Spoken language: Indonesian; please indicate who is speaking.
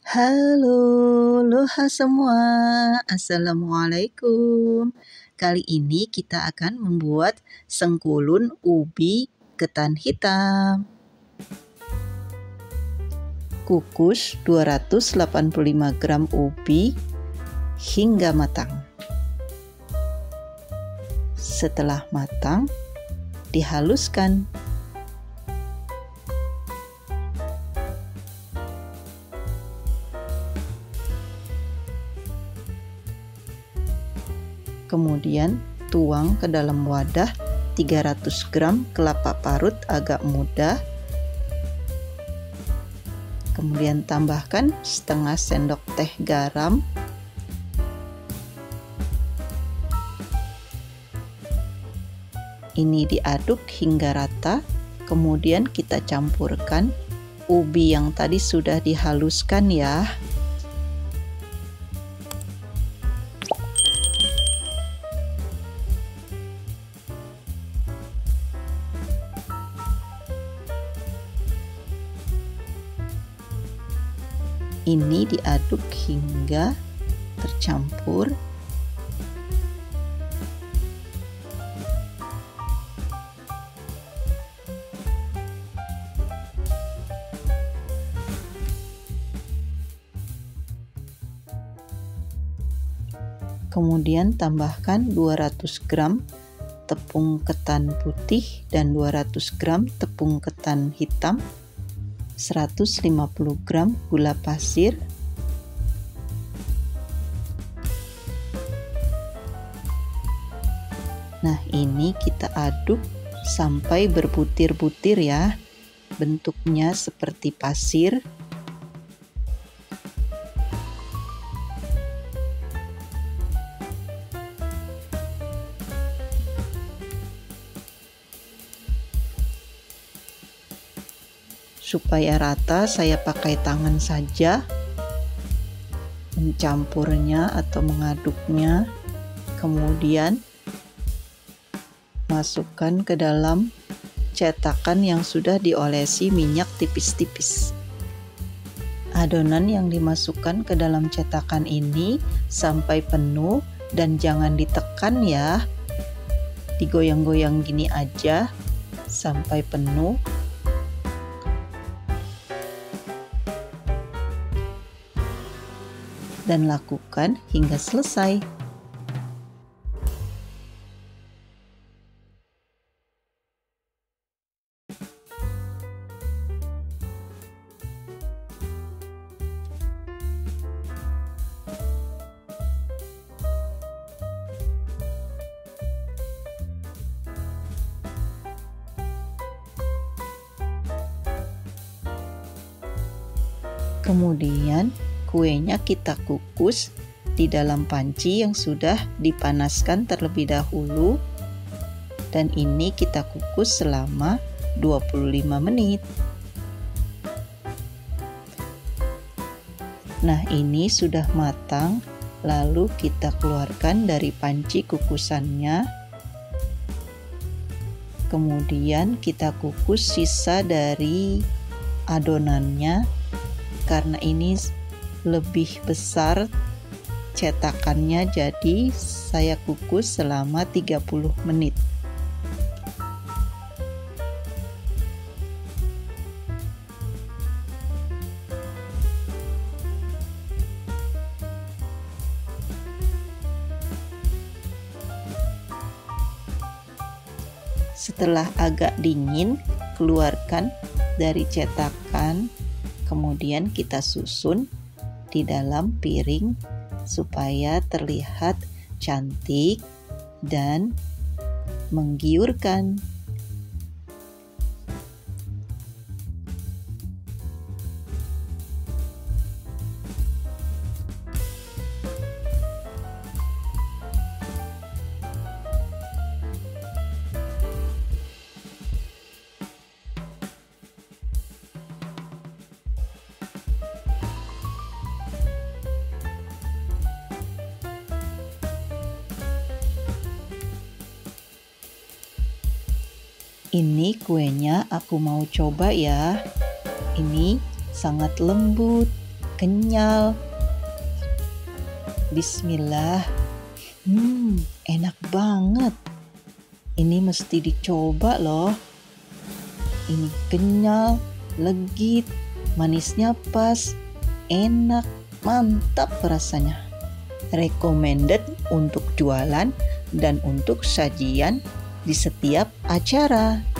Speaker 1: Halo, loha semua. Assalamualaikum. Kali ini kita akan membuat sengkulun ubi ketan hitam. Kukus 285 gram ubi hingga matang. Setelah matang, dihaluskan. Kemudian tuang ke dalam wadah 300 gram kelapa parut agak muda. Kemudian tambahkan setengah sendok teh garam. Ini diaduk hingga rata. Kemudian kita campurkan ubi yang tadi sudah dihaluskan ya. Ini diaduk hingga tercampur. Kemudian tambahkan 200 gram tepung ketan putih dan 200 gram tepung ketan hitam, 150 gram gula pasir, nah ini kita aduk sampai berbutir-butir ya, bentuknya seperti pasir. Supaya rata, saya pakai tangan saja mencampurnya atau mengaduknya. Kemudian masukkan ke dalam cetakan yang sudah diolesi minyak tipis-tipis. Adonan yang dimasukkan ke dalam cetakan ini sampai penuh dan jangan ditekan ya. Digoyang-goyang gini aja sampai penuh. Dan lakukan hingga selesai. Kemudian kuenya kita kukus di dalam panci yang sudah dipanaskan terlebih dahulu, dan ini kita kukus selama 25 menit. Nah, ini sudah matang, lalu kita keluarkan dari panci kukusannya. Kemudian kita kukus sisa dari adonannya, karena ini lebih besar cetakannya, jadi saya kukus selama 30 menit. Setelah agak dingin, keluarkan dari cetakan, kemudian kita susun di dalam piring supaya terlihat cantik dan menggiurkan. Ini kuenya aku mau coba ya. Ini sangat lembut kenyal. Bismillah. Enak banget. Ini mesti dicoba loh. Ini kenyal, legit, manisnya pas, enak, mantap rasanya. Recommended untuk jualan dan untuk sajian di setiap acara.